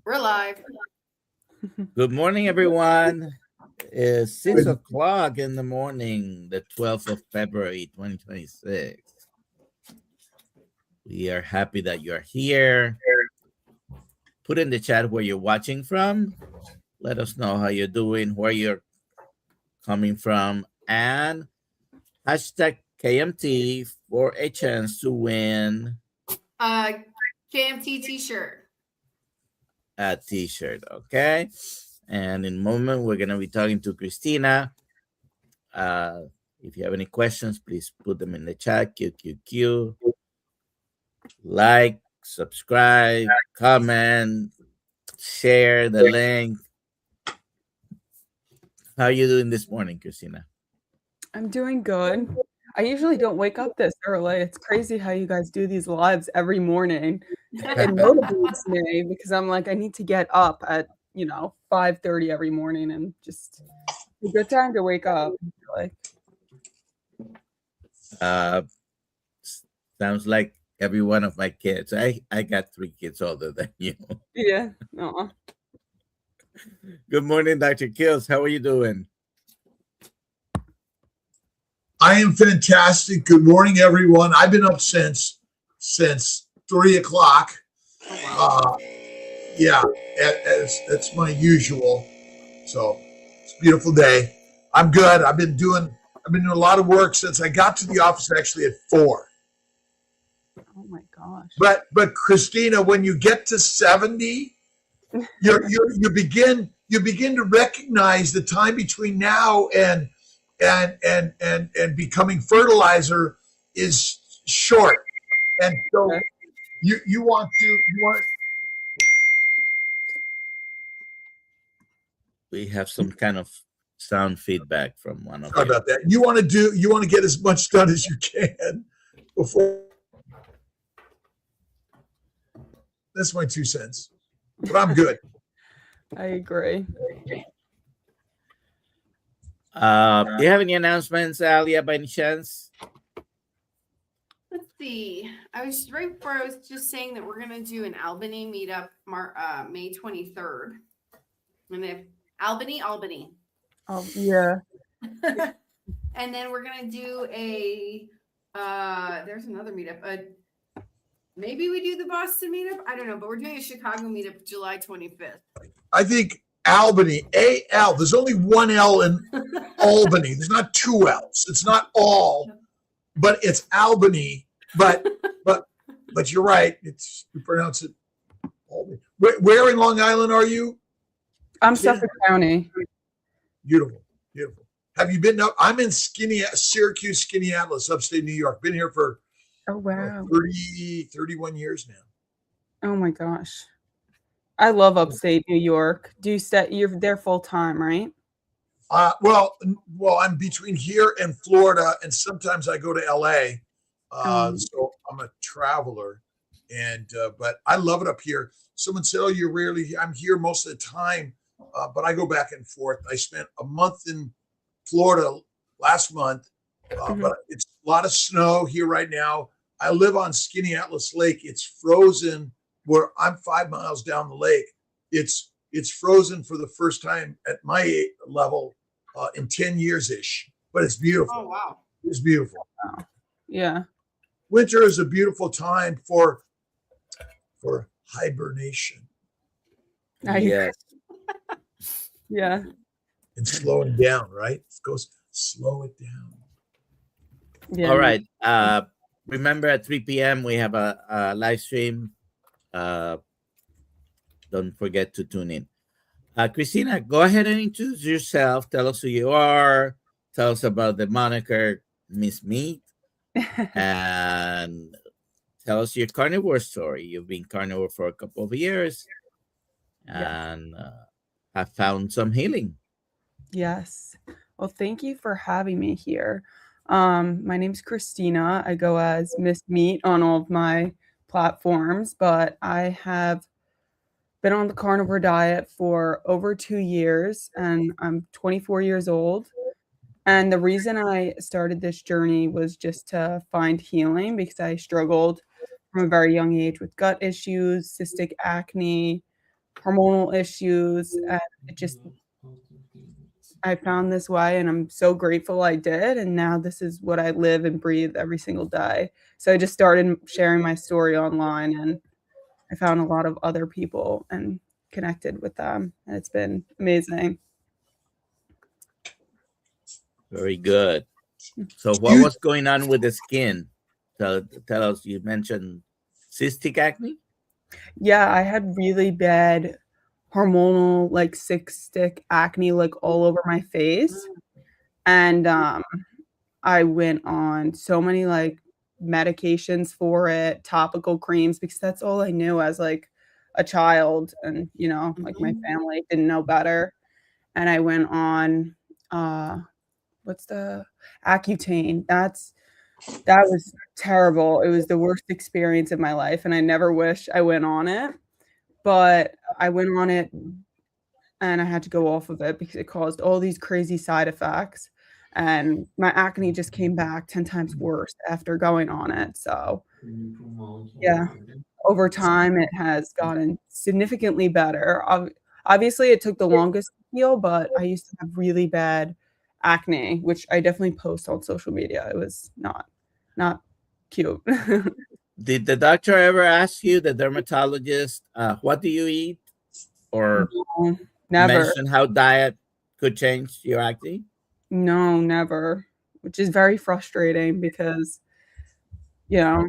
We're live. Good morning, everyone. It's 6 o'clock in the morning, the 12th of February, 2026. We are happy that you're here. Put in the chat where you're watching from. Let us know how you're doing, where you're coming from, and hashtag KMT for a chance to win KMT t-shirt. A t-shirt, okay? And in a moment, we're going to be talking to Kristina. If you have any questions, please put them in the chat. QQQ. Like, subscribe, comment, share the link. How are you doing this morning, Kristina? I'm doing good. I usually don't wake up this early. It's crazy how you guys do these lives every morning. It motivates me because I'm like, I need to get up at 5:30 every morning, and just a good time to wake up. Sounds like every one of my kids. I got 3 kids older than you. Yeah. Good morning, Dr. Kiltz. How are you doing? I am fantastic. Good morning, everyone. I've been up since 3 o'clock. Yeah, that's my usual. So it's a beautiful day. I'm good. I've been doing a lot of work since I got to the office actually at 4. Oh my gosh. But Kristina, when you get to 70, you begin to recognize the time between now and becoming fertilizer is short. And so you want we have some kind of sound feedback from one of sorry about that. You want to get as much done as you can before. That's my 2 cents. But I'm good. I agree. Do you have any announcements, Alia, by any chance? Let's see. Right before I was just saying that we're gonna do an Albany meetup May 23rd. And if Albany. Oh yeah. And then we're gonna do a there's another meetup. Maybe we do the Boston meetup. I don't know, but we're doing a Chicago meetup July 25th. I think Albany, A-L. There's only one L in Albany. There's not 2 L's. It's not all, but it's Albany. But you're right. You pronounce it Albany. Where in Long Island are you? I'm Suffolk County. Beautiful. Have you been up? I'm in Syracuse, Skaneateles, upstate New York. Been here for 31 years now. Oh my gosh. I love upstate New York. You're there full time, right? Well, I'm between here and Florida, and sometimes I go to LA. So I'm a traveler, but I love it up here. Someone said, "Oh, you're rarely." I'm here most of the time, but I go back and forth. I spent a month in Florida last month, but it's a lot of snow here right now. I live on Skaneateles Lake. It's frozen. Where I'm 5 miles down the lake, it's frozen for the first time at my level in 10 years ish. But it's beautiful. Oh wow, it's beautiful. Wow. Yeah, winter is a beautiful time for hibernation. Yes. Yeah. And slowing down, right? It goes slow it down. Yeah. All right. Remember at 3 p.m. we have a live stream. Don't forget to tune in. Kristina, go ahead and introduce yourself. Tell us who you are. Tell us about the moniker Miss Meat. And tell us your carnivore story. You've been carnivore for a couple of years and have found some healing. Yes. Well, thank you for having me here. My name's Kristina. I go as Miss Meat on all of my platforms, but I have been on the carnivore diet for over 2 years, and I'm 24 years old. And the reason I started this journey was just to find healing, because I struggled from a very young age with gut issues, cystic acne, hormonal issues, and I found this way, and I'm so grateful I did, and now this is what I live and breathe every single day. So I just started sharing my story online, and I found a lot of other people and connected with them, and it's been amazing. Very good. So what was going on with the skin? Tell us, you mentioned cystic acne? Yeah, I had really bad hormonal, like cystic acne, like all over my face. And I went on so many like medications for it, topical creams, because that's all I knew as like a child. And, you know, like my family didn't know better. And I went on, what's the Accutane? That was terrible. It was the worst experience of my life, and I never wish I went on it. But I went on it, and I had to go off of it because it caused all these crazy side effects. And my acne just came back 10 times worse after going on it. So, yeah, over time, it has gotten significantly better. Obviously, it took the longest to heal, but I used to have really bad acne, which I definitely post on social media. It was not cute. Did the doctor ever ask you, the dermatologist, what do you eat? Or No, never. mention how diet could change your acne? No, never. Which is very frustrating because, you know,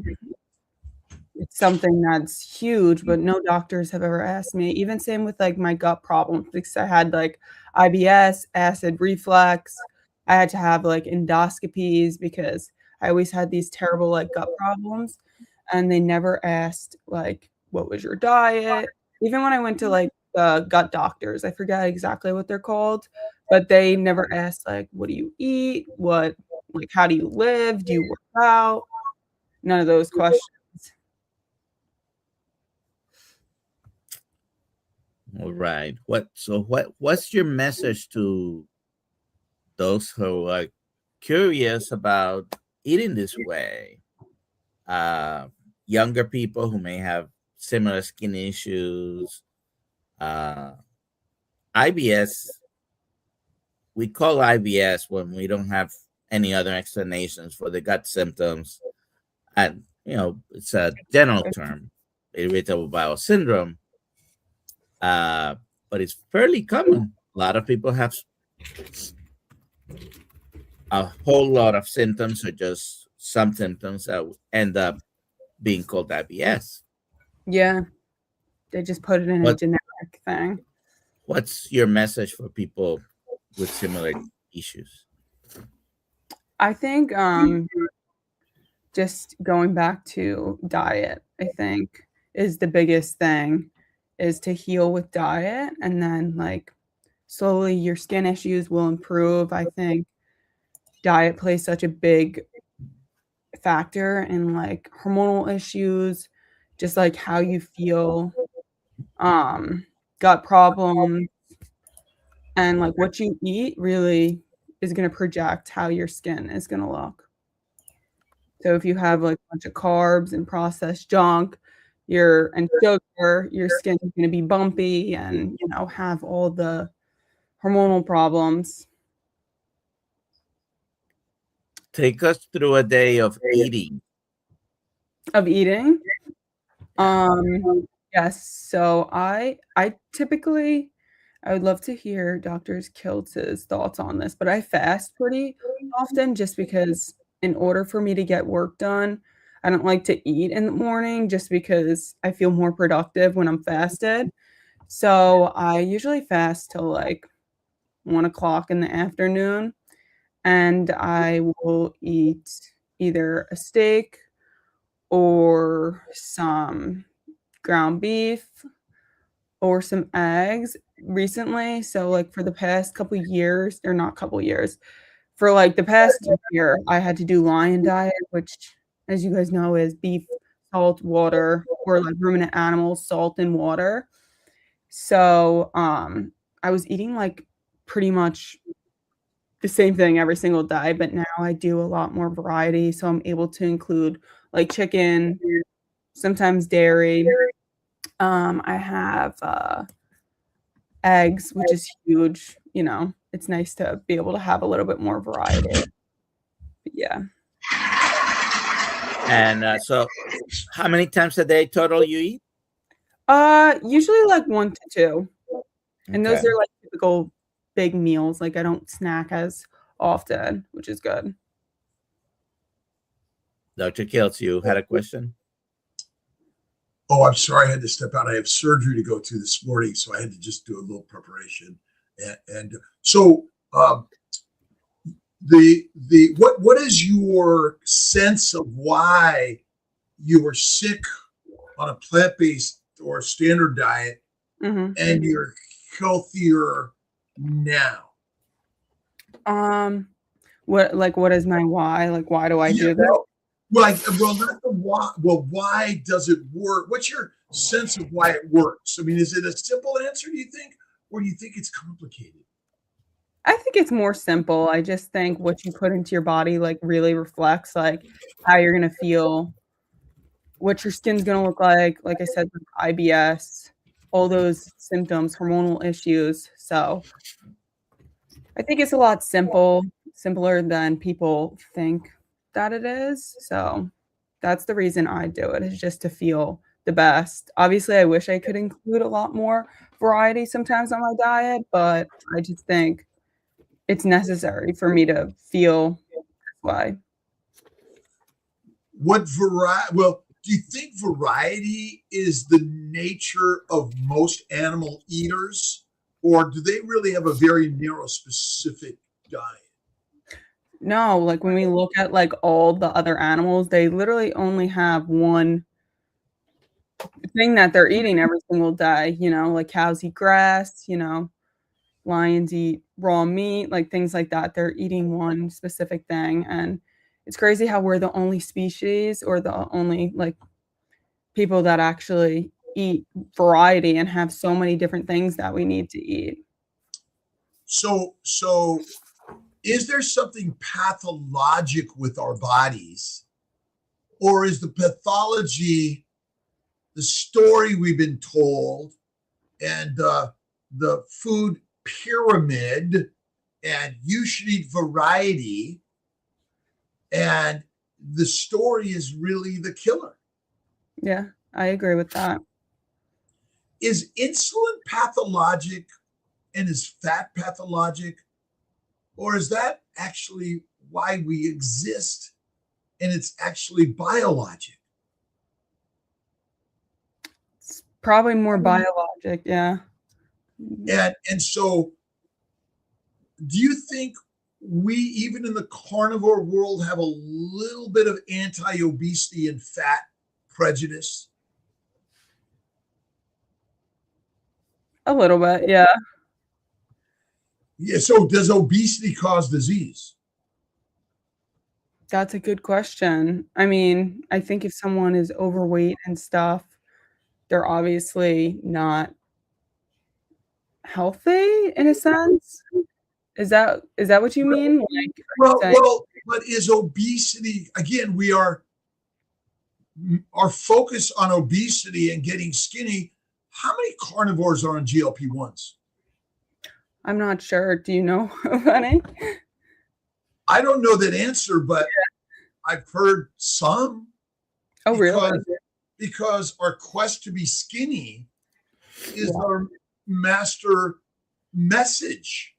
it's something that's huge, but no doctors have ever asked me. Even same with like my gut problems, because I had like IBS, acid reflux. I had to have like endoscopies because I always had these terrible like gut problems, and they never asked like what was your diet. Even when I went to like gut doctors, I forget exactly what they're called, but they never asked like what do you eat, what like how do you live, do you work out? None of those questions. All right. What's your message to those who are curious about eating this way? Younger people who may have similar skin issues. IBS, we call IBS when we don't have any other explanations for the gut symptoms. And, you know, it's a general term, irritable bowel syndrome. But it's fairly common. A lot of people have a whole lot of symptoms or just some symptoms that end up being called IBS. Yeah. They just put it in a generic thing. What's your message for people with similar issues? I think just going back to diet, I think is the biggest thing, is to heal with diet, and then like slowly your skin issues will improve. I think diet plays such a big factor in like hormonal issues, just like how you feel, gut problems, and like what you eat really is going to project how your skin is going to look. So if you have like a bunch of carbs and processed junk, and sugar, your skin is going to be bumpy and, you know, have all the hormonal problems. Take us through a day of eating. Of eating? Yes. So I typically, I would love to hear Dr. Kiltz's thoughts on this, but I fast pretty often just because in order for me to get work done, I don't like to eat in the morning just because I feel more productive when I'm fasted. So I usually fast till like 1 o'clock in the afternoon, and I will eat either a steak or some ground beef or some eggs recently. So like for the past couple years, or not couple years, for like the past year, I had to do lion diet, which, as you guys know, is beef, salt, water, or like ruminant animals, salt and water. So I was eating like pretty much the same thing every single day, but now I do a lot more variety. So I'm able to include like chicken, sometimes dairy, I have eggs, which is huge. You know, it's nice to be able to have a little bit more variety. But yeah. And so how many times a day total you eat? Usually like 1 to 2. And those Okay. are like typical big meals. Like I don't snack as often, which is good. Dr. Kiltz, you had a question? Oh, I'm sorry. I had to step out. I have surgery to go to this morning, so I had to just do a little preparation. And so, what is your sense of why you were sick on a plant-based or standard diet, and you're healthier now? What is my why? Like, why do I do that? Well, not the why. Well, why does it work? What's your sense of why it works? I mean, is it a simple answer, do you think, or do you think it's complicated? I think it's more simple. I just think what you put into your body like really reflects like how you're gonna feel, what your skin's gonna look like. Like I said, like IBS, all those symptoms, hormonal issues. So I think it's a lot simpler than people think that it is. So that's the reason I do it, is just to feel the best. Obviously, I wish I could include a lot more variety sometimes on my diet, but I just think it's necessary for me to feel this way. What variety? Well, do you think variety is the nature of most animal eaters, or do they really have a very narrow, specific diet? No, like when we look at like all the other animals, they literally only have one thing that they're eating every single day. You know, like cows eat grass, you know, lions eat raw meat, like things like that. They're eating one specific thing. And it's crazy how we're the only species or the only like people that actually eat variety and have so many different things that we need to eat. So is there something pathologic with our bodies, or is the pathology the story we've been told and the food pyramid, and you should eat variety, and the story is really the killer? Yeah, I agree with that. Is insulin pathologic and is fat pathologic? Or is that actually why we exist and it's actually biologic? It's probably more biologic, yeah. And so do you think we, even in the carnivore world, have a little bit of anti-obesity and fat prejudice? A little bit, yeah. Yeah. So does obesity cause disease? That's a good question. I mean, I think if someone is overweight and stuff, they're obviously not healthy in a sense. Is that what you mean? Like, Well, but is obesity, again, our focus on obesity and getting skinny. How many carnivores are on GLP-1s? I'm not sure. Do you know of any? I don't know that answer, but I've heard some. Oh, really? Because our quest to be skinny is our master message.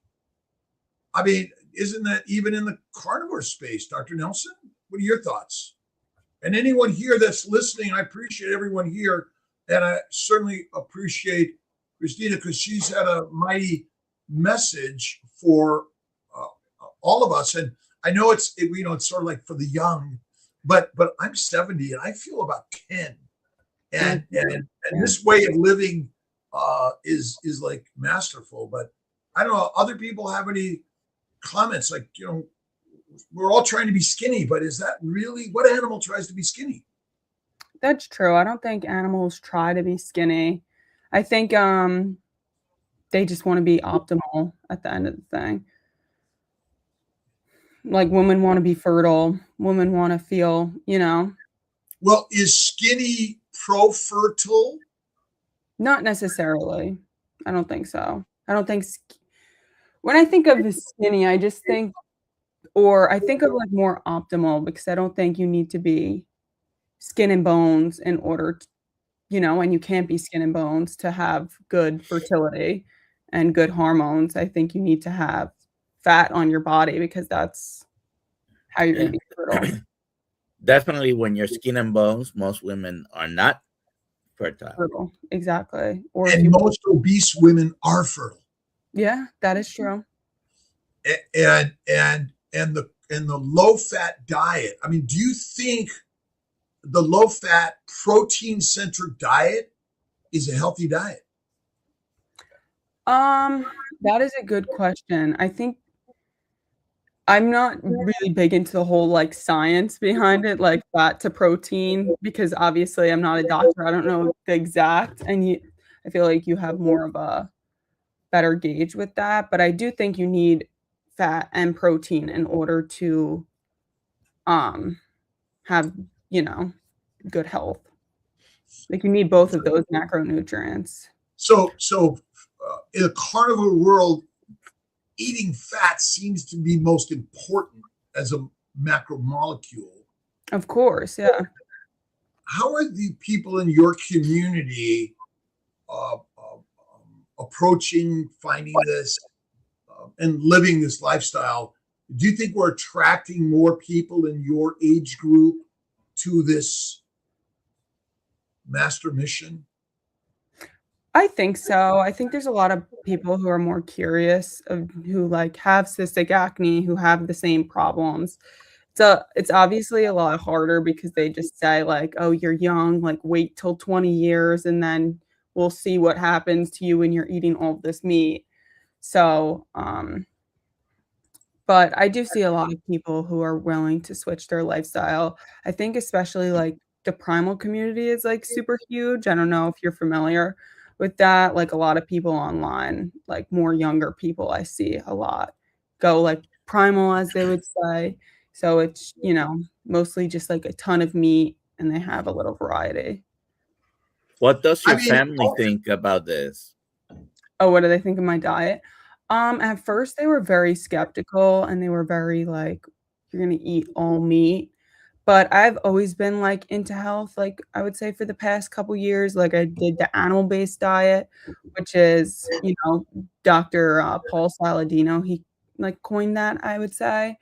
I mean, isn't that even in the carnivore space, Dr. Nelson? What are your thoughts? And anyone here that's listening, I appreciate everyone here. And I certainly appreciate Kristina, because she's had a mighty message for all of us. And I know it's sort of like for the young, but I'm 70 and I feel about 10. And this way of living is like masterful. But I don't know, other people have any comments? Like, you know, we're all trying to be skinny, but is that really what animal tries to be skinny? That's true. I don't think animals try to be skinny. I think they just want to be optimal at the end of the thing. Like women want to be fertile. Women want to feel, you know. Well, is skinny pro-fertile Not necessarily. I don't think so. I don't think when I think of skinny, I just think, or I think of like more optimal, because I don't think you need to be skin and bones in order to, and you can't be skin and bones to have good fertility and good hormones. I think you need to have fat on your body, because that's how you're going to be fertile. Definitely, when you're skin and bones, most women are not fertile. Exactly. Or And most obese women are fertile. Yeah, that is true. And the low fat diet. I mean, do you think the low fat protein centric diet is a healthy diet? That is a good question. I think I'm not really big into the whole like science behind it, like fat to protein, because obviously I'm not a doctor. I don't know the exact, and I feel like you have more of a better gauge with that. But I do think you need fat and protein in order to have, good health. Like you need both of those macronutrients. So in a carnivore world, eating fat seems to be most important as a macromolecule. Of course, yeah. How are the people in your community approaching finding this and living this lifestyle? Do you think we're attracting more people in your age group to this master mission? I think so. I think there's a lot of people who are more curious, who like have cystic acne, who have the same problems. So it's obviously a lot harder because they just say like, oh, you're young, like wait till 20 years and then we'll see what happens to you when you're eating all this meat. So, but I do see a lot of people who are willing to switch their lifestyle. I think especially like the primal community is like super huge. I don't know if you're familiar with that. Like a lot of people online, like more younger people, I see a lot go like primal, as they would say. So it's, mostly just like a ton of meat and they have a little variety. What does your family think about this? Oh, what do they think of my diet? At first they were very skeptical and they were very like, you're going to eat all meat. But I've always been like into health, like I would say for the past couple years. Like I did the animal-based diet, which is, Dr. Paul Saladino, he like coined that, I would say.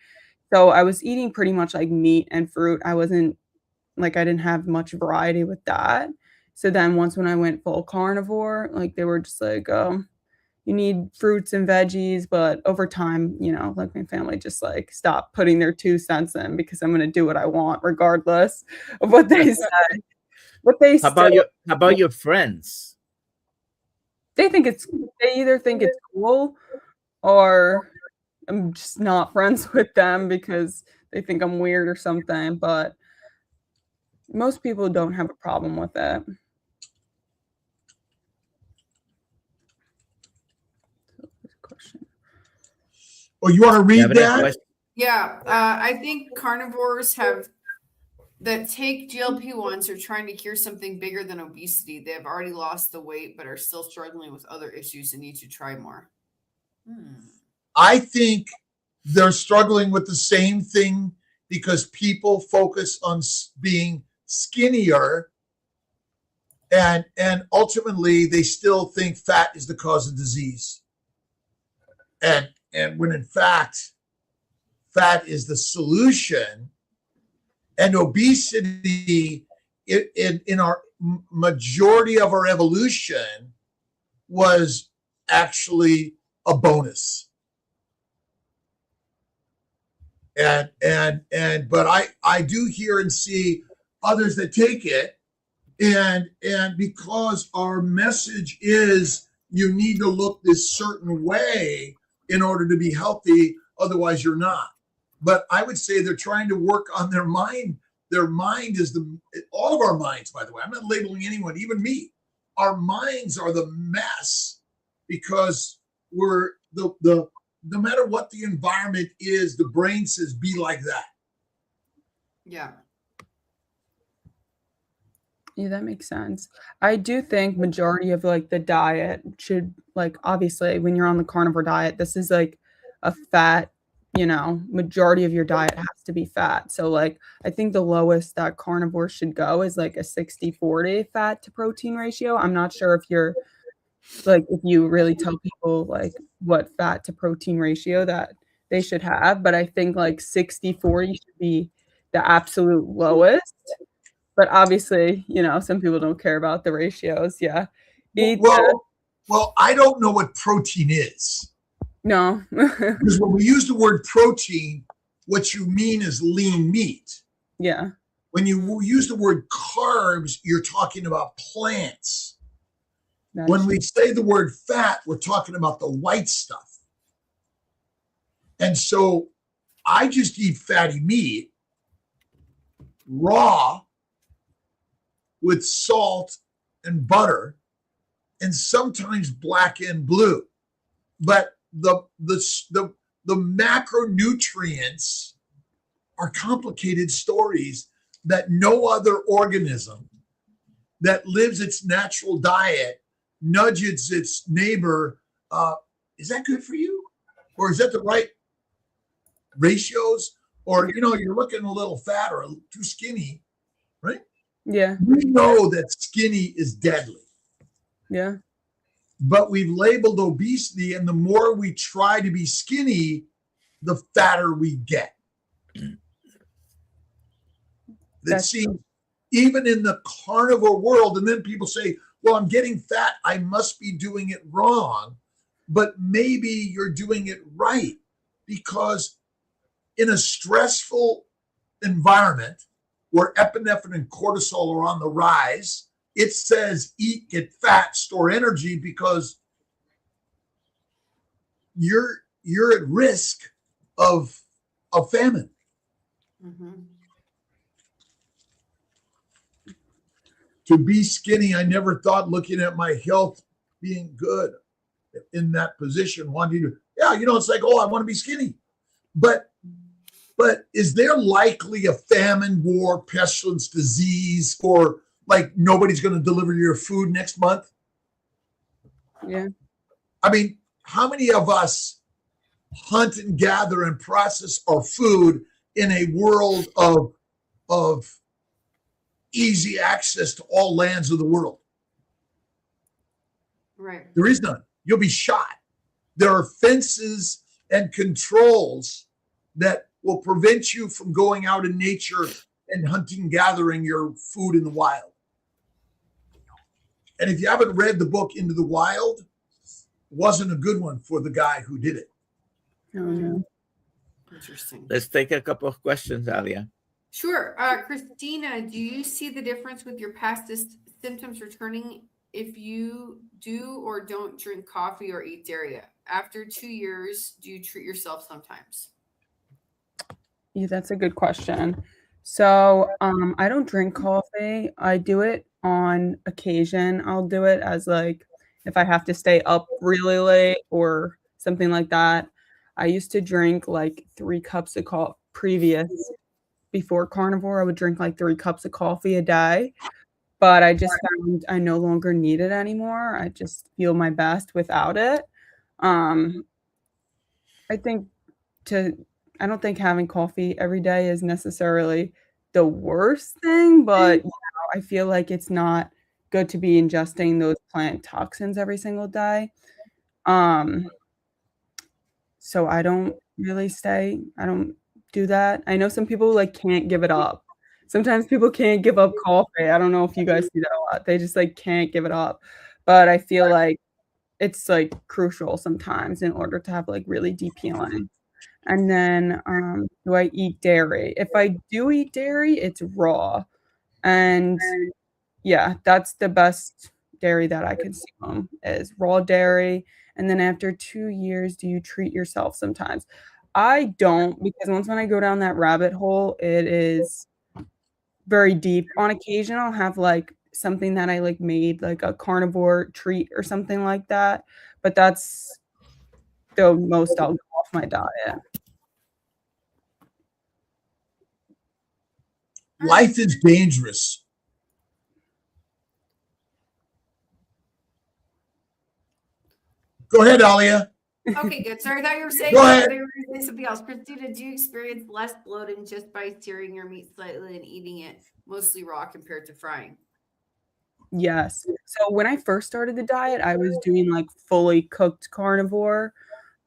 So I was eating pretty much like meat and fruit. I didn't have much variety with that. So then once when I went full carnivore, like they were just like, you need fruits and veggies. But over time, like my family just like stopped putting their 2 cents in, because I'm going to do what I want regardless of what they say. How about your friends? They either think it's cool, or I'm just not friends with them because they think I'm weird or something. But most people don't have a problem with it. Oh, you want to read that? Yeah, I think carnivores that take GLP-1s are trying to cure something bigger than obesity. They have already lost the weight, but are still struggling with other issues and need to try more. I think they're struggling with the same thing because people focus on being skinnier, and ultimately they still think fat is the cause of disease. And when in fact, fat is the solution. And obesity in our majority of our evolution was actually a bonus. But I do hear and see others that take it, and because our message is you need to look this certain way in order to be healthy, otherwise you're not. But I would say they're trying to work on their mind. Their mind is all of our minds, by the way. I'm not labeling anyone, even me. Our minds are the mess because we're no matter what the environment is, the brain says be like that. Yeah. Yeah, that makes sense. I do think majority of like the diet should, like, obviously when you're on the carnivore diet, this is like a fat, majority of your diet has to be fat. So like I think the lowest that carnivore should go is like a 60-40 fat to protein ratio. I'm not sure if you're like if you really tell people like what fat to protein ratio that they should have, but I think like 60-40 should be the absolute lowest. But obviously, some people don't care about the ratios. Yeah. Well, I don't know what protein is. No. Because when we use the word protein, what you mean is lean meat. Yeah. When you use the word carbs, you're talking about plants. When we say the word fat, we're talking about the white stuff. And so I just eat fatty meat raw with salt and butter and sometimes black and blue. But the macronutrients are complicated stories that no other organism that lives its natural diet nudges its neighbor. Is that good for you? Or is that the right ratios? Or, you're looking a little fat or too skinny, right? Yeah. We know that skinny is deadly. Yeah. But we've labeled obesity, and the more we try to be skinny, the fatter we get. That seems, even in the carnivore world, and then people say, well, I'm getting fat, I must be doing it wrong. But maybe you're doing it right, because in a stressful environment where epinephrine and cortisol are on the rise, it says eat, get fat, store energy, because you're at risk of famine. Mm-hmm. To be skinny, I never thought, looking at my health being good in that position, wanting to, it's like, oh, I want to be skinny. But is there likely a famine, war, pestilence, disease, or like nobody's going to deliver your food next month? Yeah. I mean, how many of us hunt and gather and process our food in a world of easy access to all lands of the world? Right. There is none. You'll be shot. There are fences and controls that will prevent you from going out in nature and hunting, gathering your food in the wild. And if you haven't read the book Into the Wild, it wasn't a good one for the guy who did it. Oh, no. Interesting. Let's take a couple of questions, Alia. Sure. Kristina, do you see the difference with your past symptoms returning if you do or don't drink coffee or eat dairy? After 2 years, do you treat yourself sometimes? Yeah, that's a good question. So I don't drink coffee. I do it on occasion. I'll do it as like if I have to stay up really late or something like that. I used to drink like 3 cups of coffee before carnivore. I would drink like 3 cups of coffee a day, but I just found I no longer need it anymore. I just feel my best without it. I don't think having coffee every day is necessarily the worst thing, but I feel like it's not good to be ingesting those plant toxins every single day. So I don't do that. I know some people like can't give it up. Sometimes people can't give up coffee. I don't know if you guys see that a lot. They just like can't give it up. But I feel like it's like crucial sometimes in order to have like really deep healing. And then do I eat dairy? If I do eat dairy, it's raw. And yeah, that's the best dairy that I consume is raw dairy. And then after 2 years, do you treat yourself sometimes? I don't, because once when I go down that rabbit hole, it is very deep. On occasion, I'll have like something that I like made, like a carnivore treat or something like that. But that's the most I'll go off my diet. Life is dangerous. Go ahead, Alia. Okay, good. Sorry, I thought you were saying Go ahead. something else. Kristina, do you experience less bloating just by searing your meat slightly and eating it mostly raw compared to frying? Yes. So when I first started the diet, I was doing like fully cooked carnivore,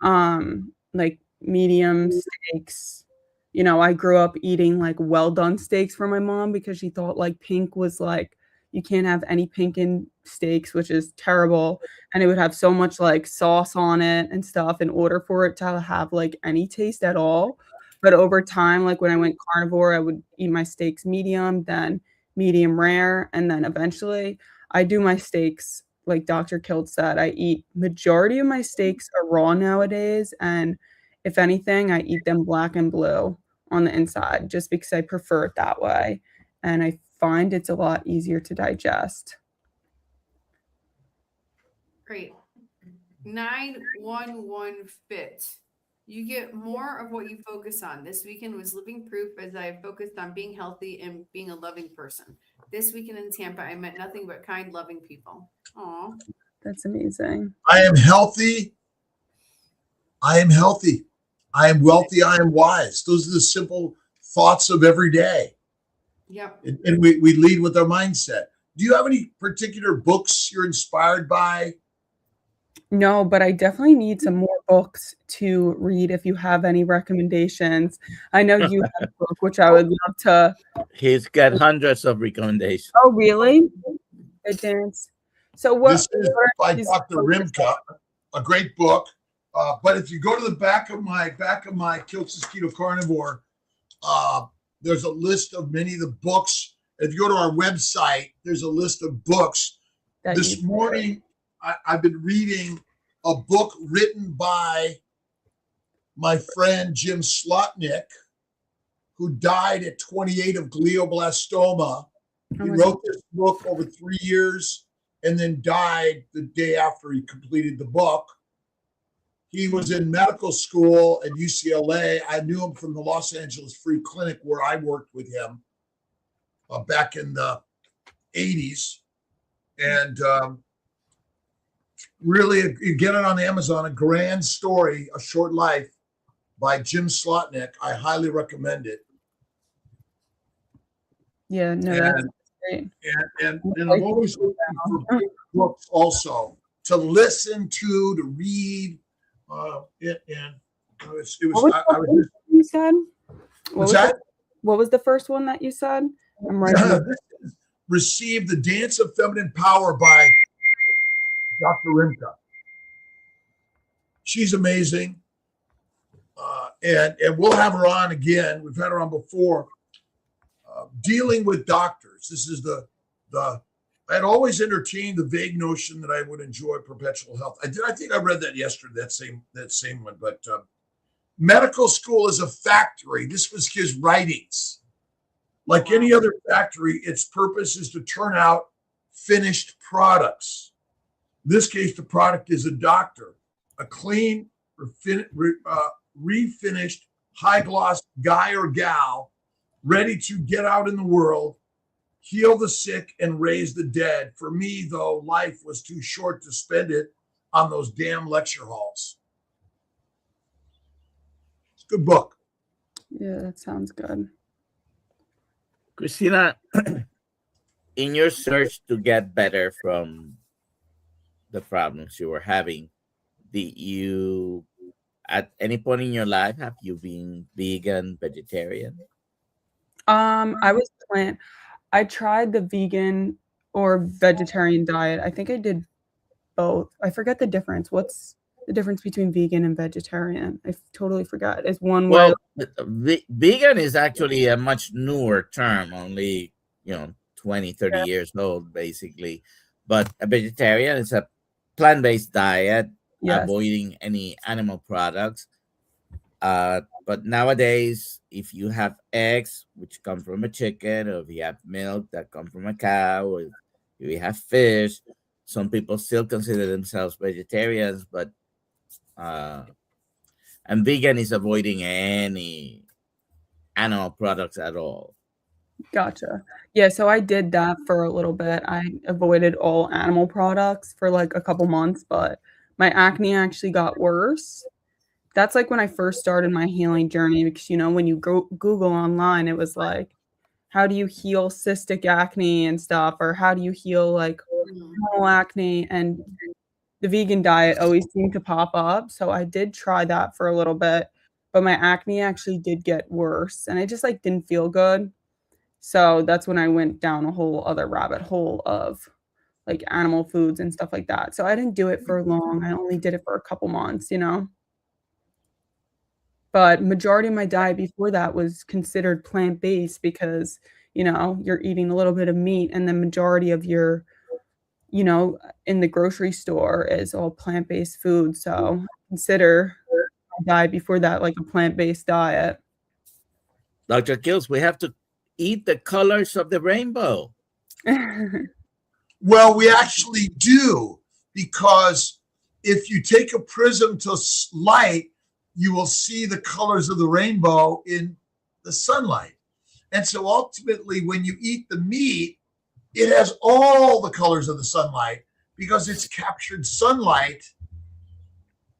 like medium steaks. You know, I grew up eating like well done steaks from my mom because she thought like pink was like you can't have any pink in steaks, which is terrible. And it would have so much like sauce on it and stuff in order for it to have like any taste at all. But over time, like when I went carnivore, I would eat my steaks medium, then medium rare, and then eventually I do my steaks like Dr.Kiltz said. I eat majority of my steaks are raw nowadays, and if anything, I eat them black and blue on the inside just because I prefer it that way, and I find it's a lot easier to digest. Great. 911 Fit. You get more of what you focus on. This weekend was living proof as I focused on being healthy and being a loving person. This weekend in Tampa, I met nothing but kind, loving people. Aw. That's amazing. I am healthy. I am healthy. I am wealthy. I am wise. Those are the simple thoughts of every day. Yep. And we lead with our mindset. Do you have any particular books you're inspired by? No, but I definitely need some more books to read if you have any recommendations. I know you have a book, which I would love to. He's got hundreds of recommendations. Oh, really? Advance. So what? This is by Dr. Rimka, a great book. But if you go to the back of my Kiltz Keto Carnivore, there's a list of many of the books. If you go to our website, there's a list of books. This morning, I've been reading a book written by my friend Jim Slotnick, who died at 28 of glioblastoma. He wrote this book over 3 years and then died the day after he completed the book. He was in medical school at UCLA. I knew him from the Los Angeles Free Clinic where I worked with him back in the 80s. And really, you get it on Amazon, A Grand Story, A Short Life by Jim Slotnick. I highly recommend it. Yeah, no, that's great. And I'm always looking for books also to listen to read. You said? What was the first one that you said? I'm writing. Receive the Dance of Feminine Power by Dr. Rimka. She's amazing. And we'll have her on again. We've had her on before. Dealing with doctors. This is I'd always entertained the vague notion that I would enjoy perpetual health. I think I read that yesterday, that same one. But medical school is a factory. This was his writings. Like any other factory, its purpose is to turn out finished products. In this case, the product is a doctor, a clean, refinished, high-gloss guy or gal ready to get out in the world, heal the sick, and raise the dead. For me, though, life was too short to spend it on those damn lecture halls. It's a good book. Yeah, that sounds good. Kristina, in your search to get better from the problems you were having, did you, at any point in your life, have you been vegan, vegetarian? I was I tried the vegan or vegetarian diet. I think I did both. I forget the difference. What's the difference between vegan and vegetarian? I totally forgot. Is one well, vegan is actually a much newer term, only 20, 30 years old, basically. But a vegetarian is a plant-based diet, avoiding any animal products. But nowadays, if you have eggs, which come from a chicken, or if you have milk that come from a cow, or if you have fish, some people still consider themselves vegetarians, but and vegan is avoiding any animal products at all. Gotcha. Yeah, so I did that for a little bit. I avoided all animal products for like a couple months, but my acne actually got worse. That's like when I first started my healing journey, because, when you go Google online, it was like, how do you heal cystic acne and stuff, or how do you heal like hormonal acne? And the vegan diet always seemed to pop up. So I did try that for a little bit, but my acne actually did get worse, and I just like didn't feel good. So that's when I went down a whole other rabbit hole of like animal foods and stuff like that. So I didn't do it for long. I only did it for a couple months, But majority of my diet before that was considered plant-based because, you're eating a little bit of meat, and the majority of your, in the grocery store is all plant-based food. So consider my diet before that like a plant-based diet. Dr. Kiltz, we have to eat the colors of the rainbow. Well, we actually do, because if you take a prism to light, you will see the colors of the rainbow in the sunlight. And so ultimately, when you eat the meat, it has all the colors of the sunlight because it's captured sunlight.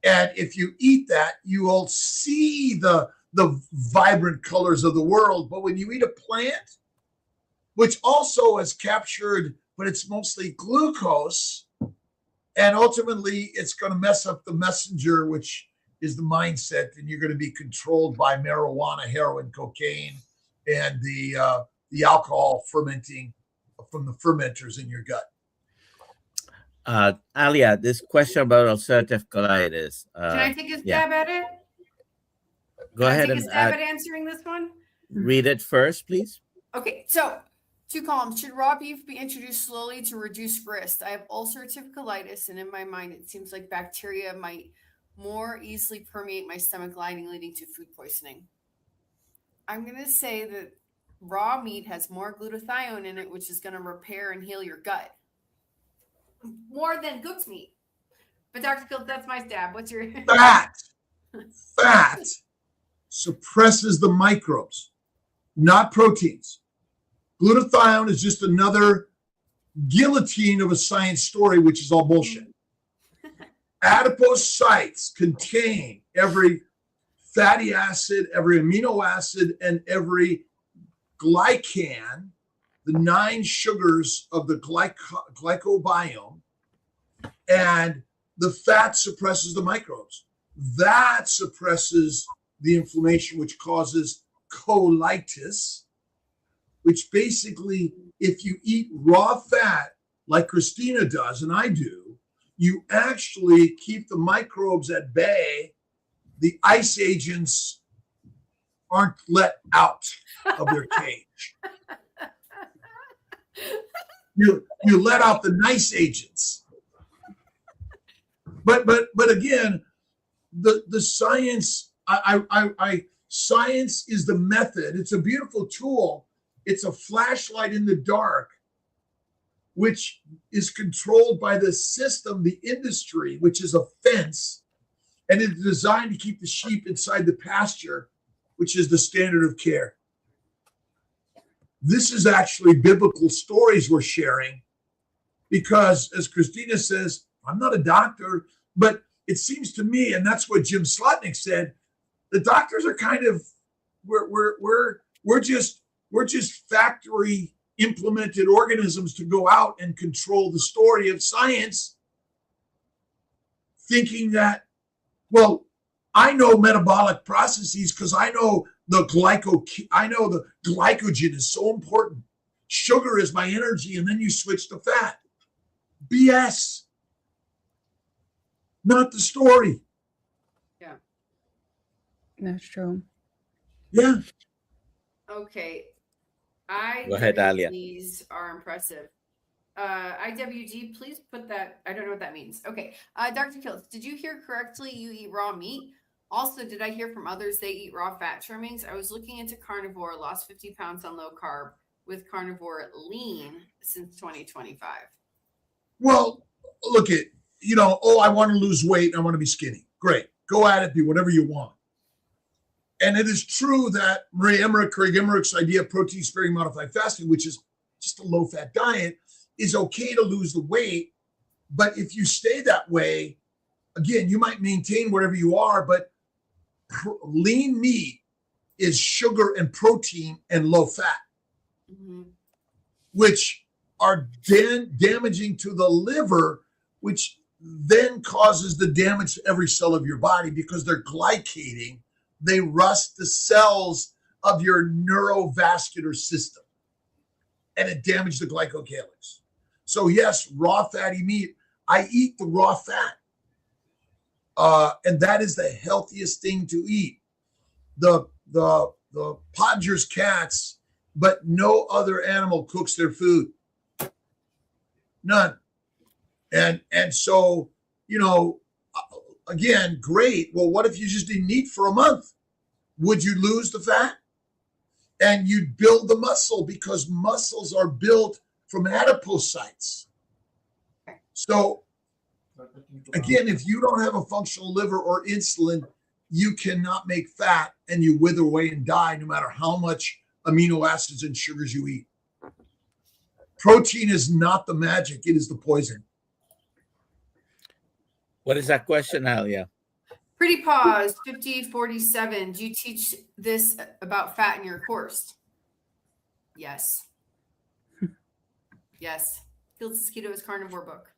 And if you eat that, you will see the vibrant colors of the world. But when you eat a plant, which also is captured, but it's mostly glucose, and ultimately it's going to mess up the messenger, which is the mindset, and you're going to be controlled by marijuana, heroin, cocaine, and the alcohol fermenting from the fermenters in your gut. Alia, this question about ulcerative colitis. Can I take a stab at it? Go ahead and take a stab at answering this one. Read it first, please. Okay, so 2 columns. Should raw beef be introduced slowly to reduce risk? I have ulcerative colitis, and in my mind, it seems like bacteria might more easily permeate my stomach lining, leading to food poisoning. I'm going to say that raw meat has more glutathione in it, which is going to repair and heal your gut more than goat's meat. But Dr. Kiltz, that's my stab. What's your Fat suppresses the microbes, not proteins. Glutathione is just another guillotine of a science story, which is all bullshit. Adipocytes contain every fatty acid, every amino acid, and every glycan, the 9 sugars of the glycobiome, and the fat suppresses the microbes. That suppresses the inflammation, which causes colitis, which basically, if you eat raw fat like Kristina does, and I do, you actually keep the microbes at bay. The ice agents aren't let out of their cage. You let out the nice agents. But again, the science, science is the method. It's a beautiful tool. It's a flashlight in the dark, which is controlled by the system, the industry, which is a fence, and it's designed to keep the sheep inside the pasture, which is the standard of care. This is actually biblical stories we're sharing, because as Kristina says, I'm not a doctor, but it seems to me, and that's what Jim Slotnick said, the doctors are kind of, we're just factory implemented organisms to go out and control the story of science, thinking that, well, I know metabolic processes because I know the glycogen is so important. Sugar is my energy, and then you switch to fat. BS. Not the story. Yeah. That's true. Yeah. Okay. Go ahead, Alia. These are impressive. IWD, please put that. I don't know what that means. Okay. Dr. Kiltz, did you hear correctly? You eat raw meat. Also, did I hear from others they eat raw fat trimmings? I was looking into carnivore, lost 50 pounds on low carb with carnivore lean since 2025. Well, look at, I want to lose weight and I want to be skinny. Great. Go at it, do whatever you want. And it is true that Craig Emmerich's idea of protein-sparing modified fasting, which is just a low-fat diet, is okay to lose the weight. But if you stay that way, again, you might maintain wherever you are, but lean meat is sugar and protein and low fat, which are damaging to the liver, which then causes the damage to every cell of your body because they're glycating. They rust the cells of your neurovascular system, and it damages the glycocalyx. So yes, raw fatty meat, I eat the raw fat. And that is the healthiest thing to eat. The Podgers cats, but no other animal cooks their food. None. And so, you know, again, great. Well, what if you just didn't eat for a month? Would you lose the fat? And you'd build the muscle, because muscles are built from adipocytes. So again, if you don't have a functional liver or insulin, you cannot make fat, and you wither away and die no matter how much amino acids and sugars you eat. Protein is not the magic, it is the poison. What is that question, Alia? Pretty pause 5047. Do you teach this about fat in your course? Yes. Yes. Kiltz's Keto is Carnivore book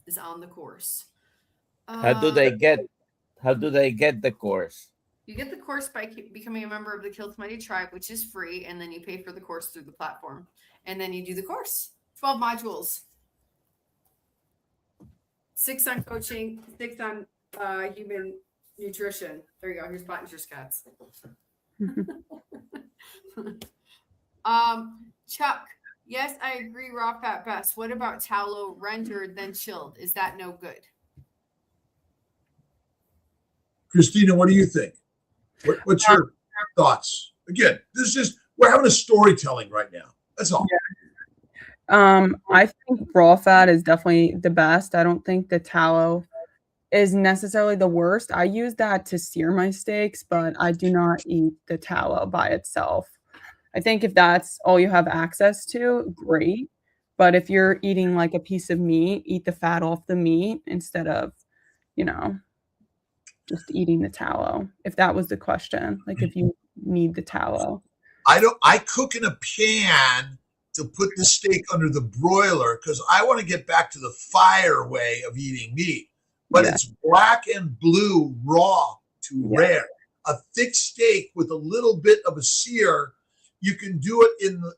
is on the course. How do they get the course? You get the course by becoming a member of the Kiltz Method tribe, which is free, and then you pay for the course through the platform, and then you do the course. 12 modules, 6 on coaching, 6 on human nutrition. There you go. Here's Pottinger's cats. Chuck, yes, I agree. Raw fat best. What about tallow rendered then chilled? Is that no good? Kristina, what do you think? What's your thoughts? Again, this is we're having a storytelling right now. That's all. I think raw fat is definitely the best. I don't think the tallow is necessarily the worst. I use that to sear my steaks, but I do not eat the tallow by itself. I think if that's all you have access to, great. But if you're eating like a piece of meat, eat the fat off the meat instead of, you know, just eating the tallow. If that was the question, like if you need the tallow. I cook in a pan to put the steak under the broiler because I want to get back to the fire way of eating meat. But it's black and blue raw to rare. A thick steak with a little bit of a sear, you can do it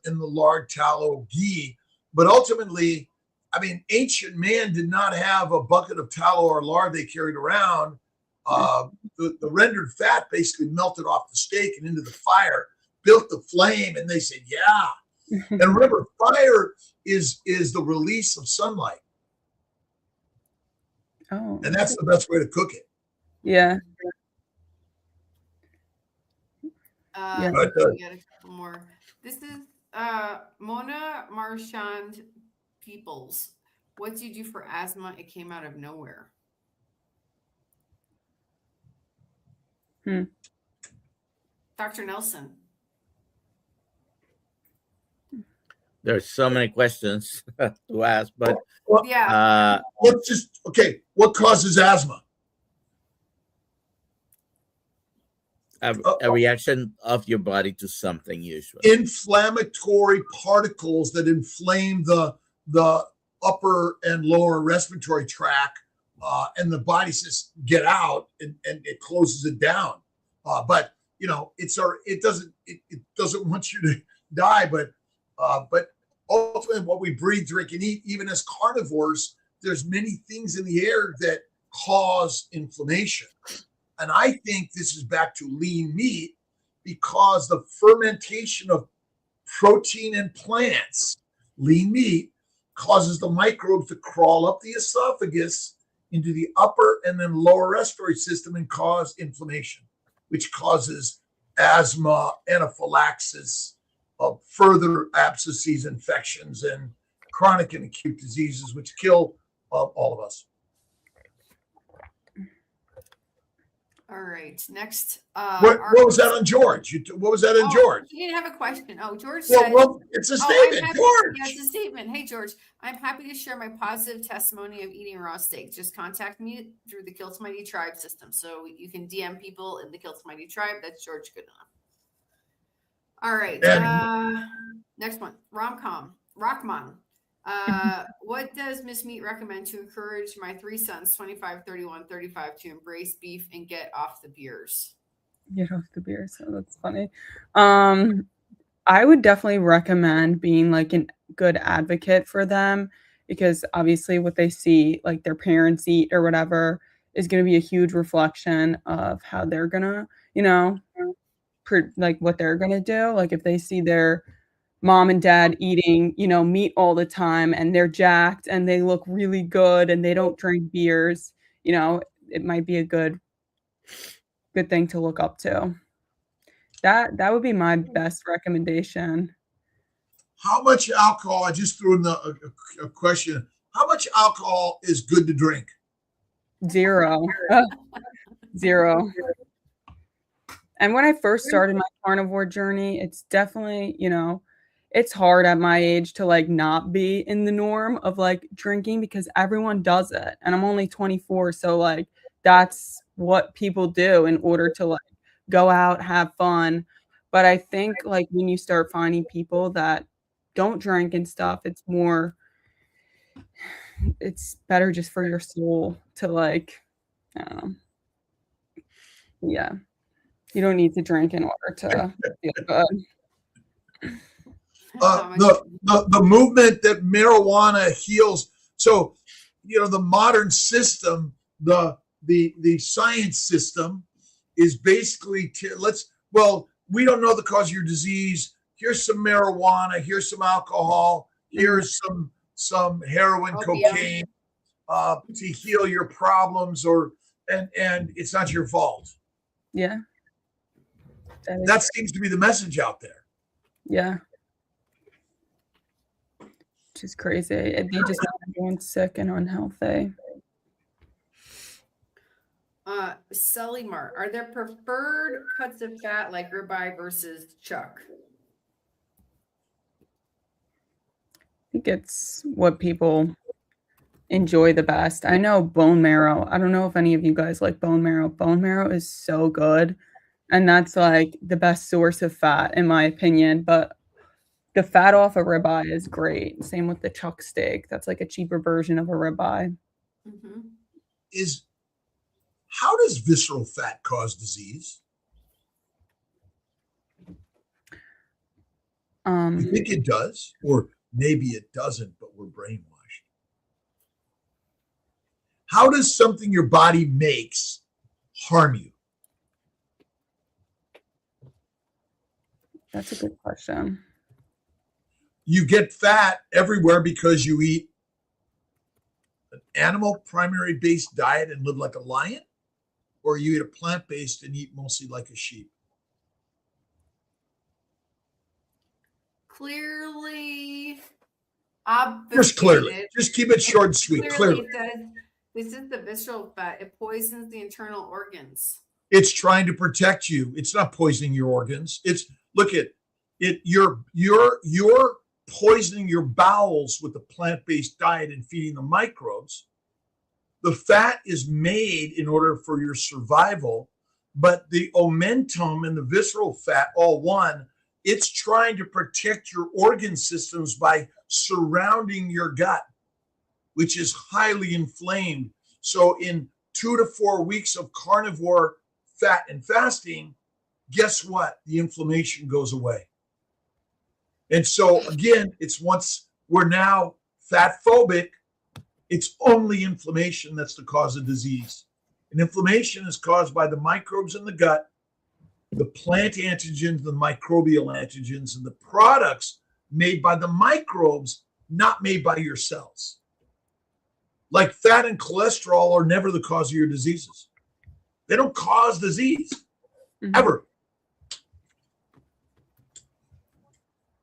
in the lard, tallow, ghee. But ultimately, I mean, ancient man did not have a bucket of tallow or lard they carried around. The rendered fat basically melted off the steak and into the fire, built the flame, and they said, yeah. And remember, fire is the release of sunlight. Oh. And that's the best way to cook it. Yeah. We got a couple more. This is Mona Marchand Peoples. What do you do for asthma? It came out of nowhere. Dr. Nelson. There's so many questions to ask, but let's just what causes asthma? A reaction of your body to something, usually inflammatory particles that inflame the upper and lower respiratory tract, and the body says get out, and it closes it down. But you know, it doesn't want you to die, but ultimately what we breathe, drink, and eat, even as carnivores, there's many things in the air that cause inflammation. And I think this is back to lean meat, because the fermentation of protein in plants, lean meat, causes the microbes to crawl up the esophagus into the upper and then lower respiratory system and cause inflammation, which causes asthma, anaphylaxis, further abscesses, infections, and chronic and acute diseases, which kill all of us. All right. Next. What was that on George? What was that on George? You didn't have a question. Oh, George Well, said. well, it's a statement, George. Yeah, it's a statement. Hey, George, I'm happy to share my positive testimony of eating raw steak. Just contact me through the Kiltz Mighty Tribe system. So you can DM people in the Kiltz Mighty Tribe. That's George good enough. All right. Next one. Rockman. What does Miss Meat recommend to encourage my 3 sons, 25, 31, 35, to embrace beef and get off the beers? Get off the beers. Oh, that's funny. I would definitely recommend being like a good advocate for them, because obviously what they see, like their parents eat or whatever, is going to be a huge reflection of how they're gonna, like what they're gonna do. Like if they see their mom and dad eating, meat all the time and they're jacked and they look really good and they don't drink beers, it might be a good thing to look up to. That would be my best recommendation. How much alcohol? I just threw in a question. How much alcohol is good to drink? 0. 0. And when I first started my carnivore journey, it's definitely, it's hard at my age to like not be in the norm of like drinking, because everyone does it. And I'm only 24. So like, that's what people do in order to like go out, have fun. But I think like when you start finding people that don't drink and stuff, it's better just for your soul to like, I don't know. Yeah. You don't need to drink in order to feel good. The movement that marijuana heals. So, the modern system, the science system is basically we don't know the cause of your disease. Here's some marijuana. Here's some alcohol. Here's some heroin, cocaine to heal your problems, and it's not your fault. Yeah. That seems to be the message out there. Yeah. Which is crazy. They just want everyone sick and unhealthy. Selimar, are there preferred cuts of fat like ribeye versus chuck? I think it's what people enjoy the best. I know bone marrow. I don't know if any of you guys like bone marrow. Bone marrow is so good. And that's like the best source of fat, in my opinion. But the fat off a ribeye is great. Same with the chuck steak. That's like a cheaper version of a ribeye. Mm-hmm. How does visceral fat cause disease? You think it does? Or maybe it doesn't, but we're brainwashed. How does something your body makes harm you? That's a good question. You get fat everywhere because you eat an animal primary based diet and live like a lion, or you eat a plant based and eat mostly like a sheep. Clearly, Just clearly. Just keep it short and sweet. Clearly. This is the visceral fat. It poisons the internal organs. It's trying to protect you. It's not poisoning your organs. Look at it. You're poisoning your bowels with a plant-based diet and feeding the microbes. The fat is made in order for your survival, but the omentum and the visceral fat, all one, it's trying to protect your organ systems by surrounding your gut, which is highly inflamed. So in 2 to 4 weeks of carnivore fat and fasting, guess what? The inflammation goes away. And so again, it's once we're now fat phobic, it's only inflammation that's the cause of disease. And inflammation is caused by the microbes in the gut, the plant antigens, the microbial antigens, and the products made by the microbes, not made by your cells. Like fat and cholesterol are never the cause of your diseases. They don't cause disease, ever.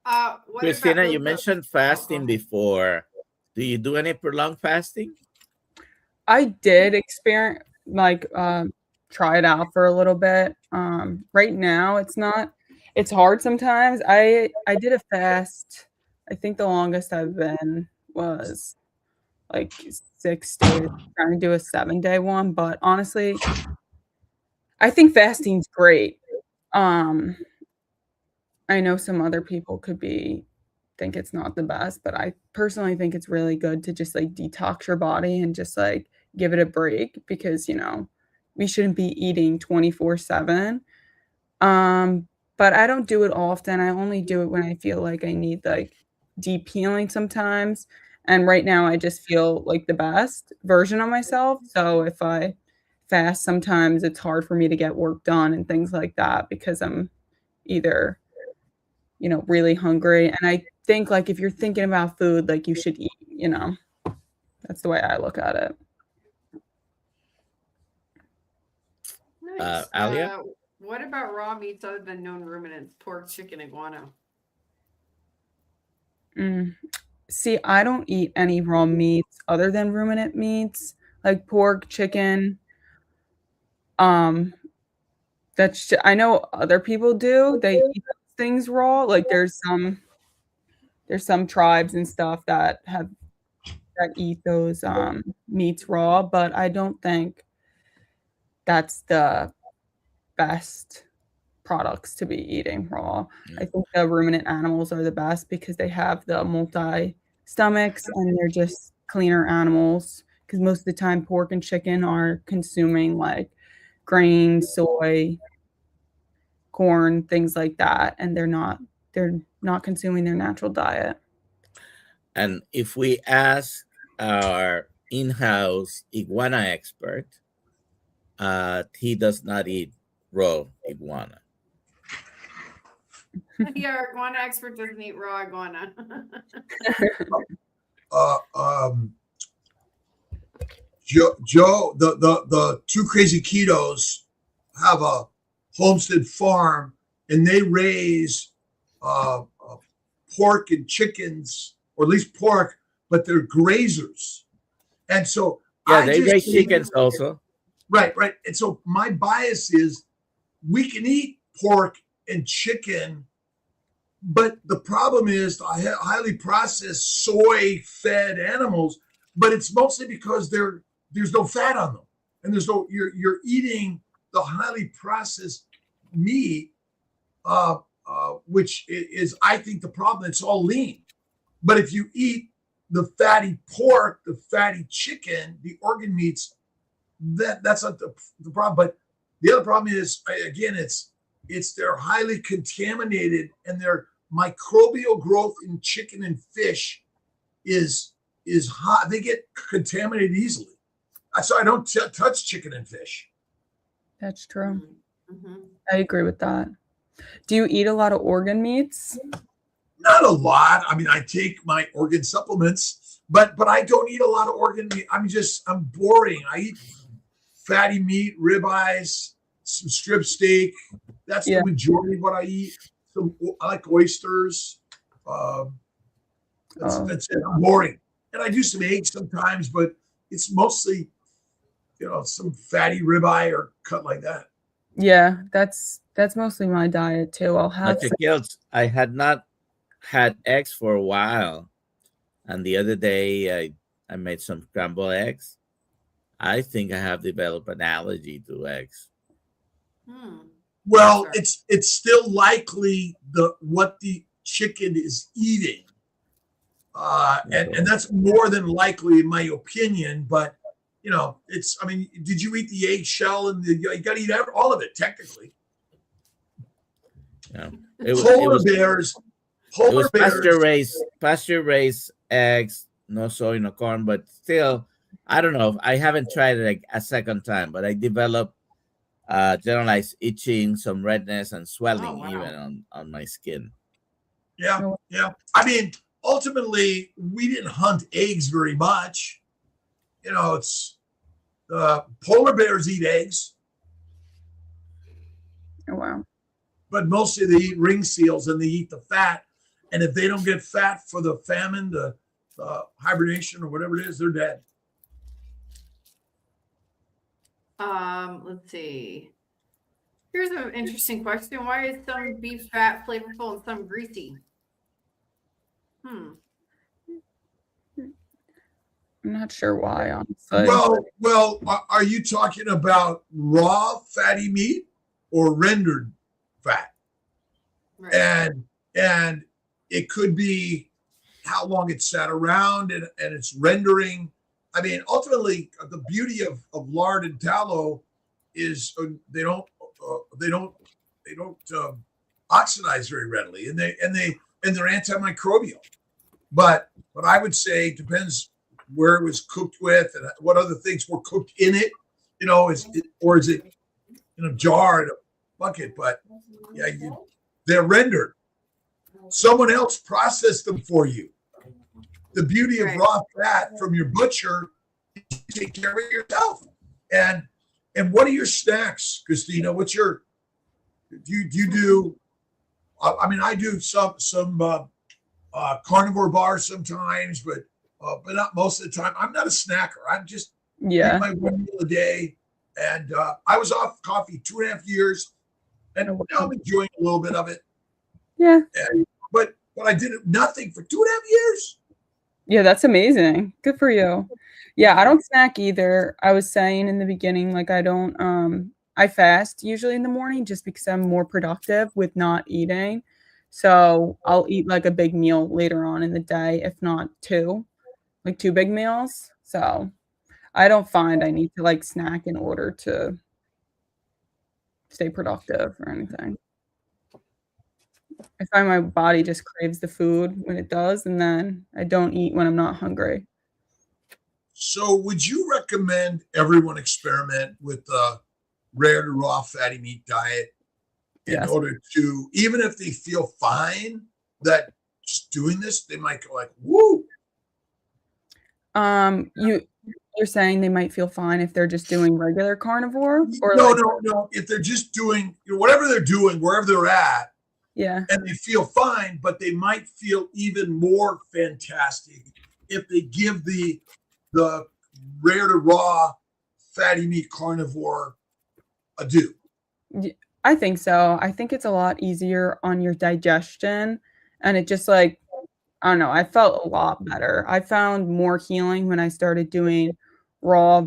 Kristina, you mentioned fasting before. Do you do any prolonged fasting? I did experience try it out for a little bit. Right now, it's hard sometimes. I did a fast. I think the longest I've been was like 6 days, trying to do a 7-day one. But honestly, I think fasting's great. I know some other people think it's not the best, but I personally think it's really good to just like detox your body and just like give it a break, because, we shouldn't be eating 24/7. But I don't do it often. I only do it when I feel like I need like deep healing sometimes. And right now I just feel like the best version of myself. So if I fast, sometimes it's hard for me to get work done and things like that, because I'm either, really hungry. And I think like if you're thinking about food, like you should eat, that's the way I look at it. Nice. Alia? What about raw meats other than known ruminants, pork, chicken, and guano? See, I don't eat any raw meats other than ruminant meats, like pork, chicken. I know other people do. They eat those things raw. Like there's some tribes and stuff that eat those meats raw, but I don't think that's the best products to be eating raw. I think the ruminant animals are the best because they have the multi stomachs and they're just cleaner animals, because most of the time pork and chicken are consuming like grains, soy, corn, things like that, and they're not consuming their natural diet. And if we ask our in-house iguana expert, he does not eat raw iguana. Yeah, our iguana expert doesn't eat raw iguana. Joe, the two crazy ketos have a homestead farm, and they raise pork and chickens, or at least pork, but they're grazers. And so they raise chickens also. Right. And so my bias is we can eat pork and chicken, but the problem is the highly processed soy-fed animals, but it's mostly because there's no fat on them, and you're eating the highly processed meat, which is, I think, the problem. It's all lean. But if you eat the fatty pork, the fatty chicken, the organ meats, that's not the problem. But the other problem is, again, it's they're highly contaminated, and their microbial growth in chicken and fish is high. They get contaminated easily. So I don't touch chicken and fish. That's true. Mm-hmm. I agree with that. Do you eat a lot of organ meats? Not a lot. I mean, I take my organ supplements, but I don't eat a lot of organ meat. I'm boring. I eat fatty meat, ribeyes, some strip steak. That's the majority of what I eat. I like oysters. That's it. I'm boring. And I do some eggs sometimes, but it's mostly, some fatty ribeye or cut like that. Yeah, that's mostly my diet too. I'll have Dr. Kiltz, I had not had eggs for a while, and the other day I made some scrambled eggs. I think I have developed an allergy to eggs. Well, it's still likely what the chicken is eating, and that's more than likely, in my opinion. But did you eat the egg shell? And you got to eat all of it, technically. Yeah, Polar bears. Pasture-raised eggs, no soy, no corn, but still, I don't know. I haven't tried it like a second time, but I developed generalized itching, some redness, and swelling even on my skin. Yeah. I mean, ultimately, we didn't hunt eggs very much. It's polar bears eat eggs. Oh, wow. But mostly they eat ring seals, and they eat the fat. And if they don't get fat for the famine, the hibernation, or whatever it is, they're dead. Let's see. Here's an interesting question. Why is some beef fat flavorful and some greasy? I'm not sure why, honestly. Well, are you talking about raw fatty meat or rendered fat? Right. And it could be how long it's sat around and it's rendering. I mean, ultimately, the beauty of lard and tallow is they don't oxidize very readily, and they're antimicrobial. But I would say it depends where it was cooked with and what other things were cooked in it. You know, is it in a jar, in a bucket? But yeah, they're rendered. Someone else processed them for you. The beauty of raw fat from your butcher, you take care of it yourself. And what are your snacks, Kristina? What's your do you do? I mean, I do some carnivore bars sometimes, but not most of the time. I'm not a snacker. I'm just eat my one meal a day. And I was off coffee 2.5 years, and now I'm enjoying a little bit of it. Yeah. But I did nothing for 2.5 years. Yeah, that's amazing. Good for you. Yeah, I don't snack either. I was saying in the beginning, like I fast usually in the morning just because I'm more productive with not eating. So I'll eat like a big meal later on in the day, if not two big meals. So I don't find I need to like snack in order to stay productive or anything. I find my body just craves the food when it does, and then I don't eat when I'm not hungry. So would you recommend everyone experiment with the rare to raw fatty meat diet in order to, even if they feel fine, that just doing this, they might go like, woo? You're saying they might feel fine if they're just doing regular carnivore? Or No. If they're just doing whatever they're doing, wherever they're at, and they feel fine, but they might feel even more fantastic if they give the rare to raw fatty meat carnivore a do. I think so. I think it's a lot easier on your digestion, and it just like, I don't know, I felt a lot better. I found more healing when I started doing raw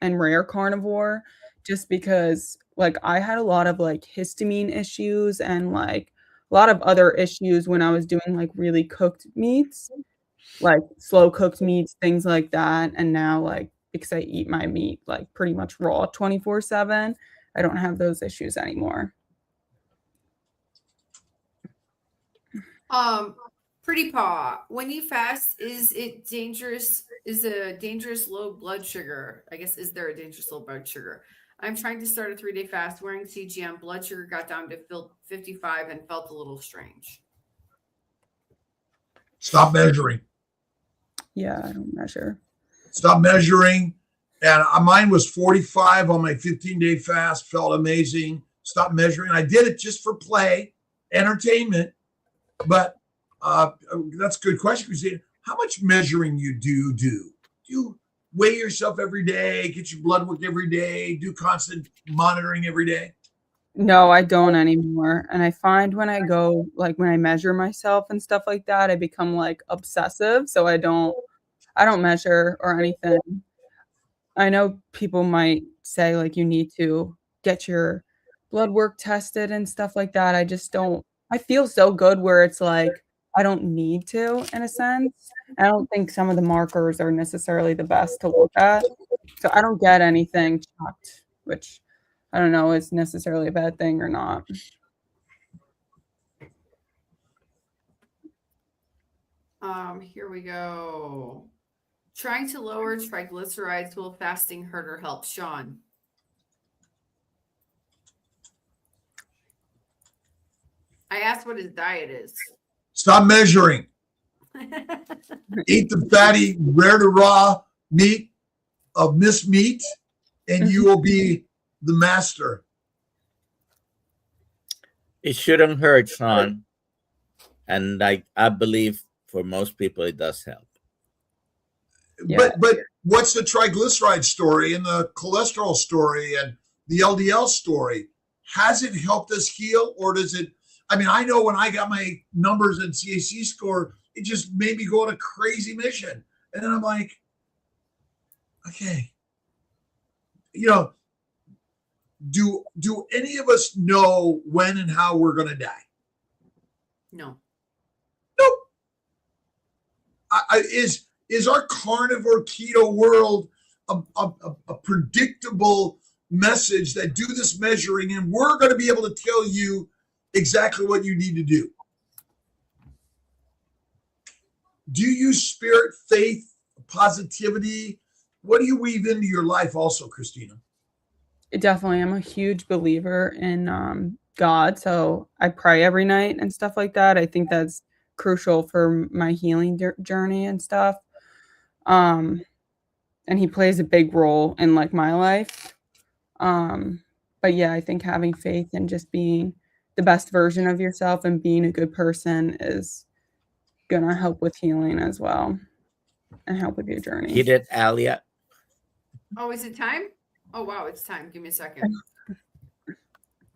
and rare carnivore, just because like I had a lot of like histamine issues and like a lot of other issues when I was doing like really cooked meats, like slow cooked meats, things like that. And now like because I eat my meat like pretty much raw 24/7, I don't have those issues anymore. Pretty Paw, when you fast, is it dangerous? Is a dangerous low blood sugar? I guess, is there a dangerous low blood sugar? I'm trying to start a 3-day fast wearing CGM. Blood sugar got down to 55 and felt a little strange. Stop measuring. Yeah, I don't measure. Stop measuring. And mine was 45 on my 15-day fast. Felt amazing. Stop measuring. I did it just for play, entertainment. But that's a good question, Kristina. How much measuring you do? Do you weigh yourself every day, get your blood work every day, do constant monitoring every day? No, I don't anymore. And I find when I go, like when I measure myself and stuff like that, I become like obsessive. So I don't measure or anything. I know people might say like you need to get your blood work tested and stuff like that. I just don't. I feel so good where it's like I don't need to, in a sense. I don't think some of the markers are necessarily the best to look at. So I don't get anything checked, which I don't know is necessarily a bad thing or not. Here we go. Trying to lower triglycerides while fasting hurt or help? Sean. I asked what his diet is. Stop measuring. Eat the fatty, rare to raw meat of Miss Meat, and you will be the master. It shouldn't hurt, Sean. And I believe for most people it does help. Yeah. But what's the triglyceride story and the cholesterol story and the LDL story? Has it helped us heal, or does it? I mean, I know when I got my numbers and CAC score, it just made me go on a crazy mission. And then I'm like, okay, do any of us know when and how we're going to die? No. Nope. Is our carnivore keto world a predictable message that do this measuring and we're going to be able to tell you exactly what you need to do? Do you use spirit, faith, positivity? What do you weave into your life also, Kristina? Definitely. I'm a huge believer in God. So I pray every night and stuff like that. I think that's crucial for my healing journey and stuff. And he plays a big role in like my life. But yeah, I think having faith and just being the best version of yourself and being a good person is going to help with healing as well and help with your journey. Hit it, Alia. Oh, is it time? Oh, wow, it's time. Give me a second.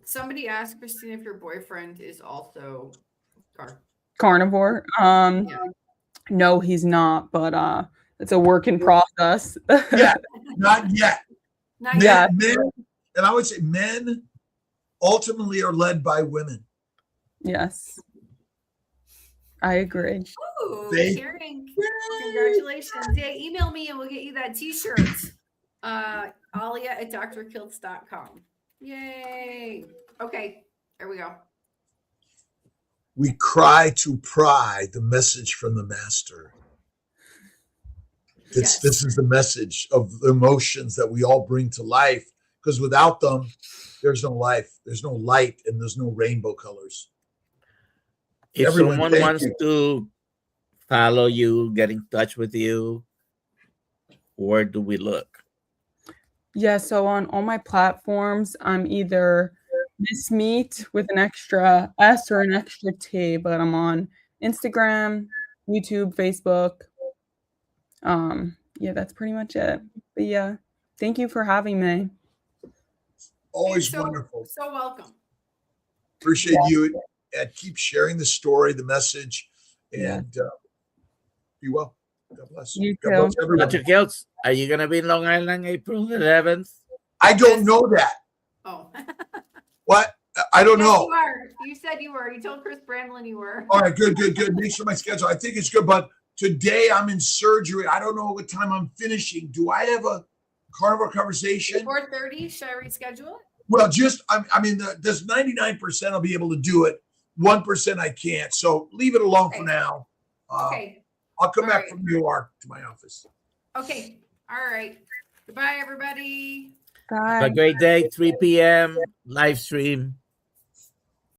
Somebody asked Kristina if your boyfriend is also carnivore. Yeah. No, he's not, but it's a work in process. Yeah, not yet. Not yet. Men, and I would say men ultimately are led by women. Yes. I agree. Ooh, sharing. Congratulations. Yeah, email me and we'll get you that t-shirt. Alia@DrKiltz.com. Yay. Okay, there we go. We cry to pry the message from the master. This is the message of the emotions that we all bring to life, because without them, there's no life, there's no light, and there's no rainbow colors. If Everyone, someone wants to follow you, get in touch with you, where do we look? Yeah, so on all my platforms, I'm either Miss Meat with an extra S or an extra T, but I'm on Instagram, YouTube, Facebook. Yeah, that's pretty much it. But yeah, thank you for having me. Always You're wonderful. So welcome. Appreciate you, and keep sharing the story, the message, and be well. God bless. You God too. bless everyone. Dr. Kiltz, are you going to be in Long Island April 11th? I don't know that. Oh. What? I don't Yes, know. you are. You said you were. You told Chris Bramlin you were. All right, good. Make sure my schedule. I think it's good, but today I'm in surgery. I don't know what time I'm finishing. Do I have a carnivore conversation? 4:30. Should I reschedule it? Well, there's 99% I'll be able to do it. 1% I can't. So leave it alone for now. Okay. I'll come All back right. from New York to my office. Okay. All right. Goodbye, everybody. Bye. Have a great day, 3 p.m. live stream.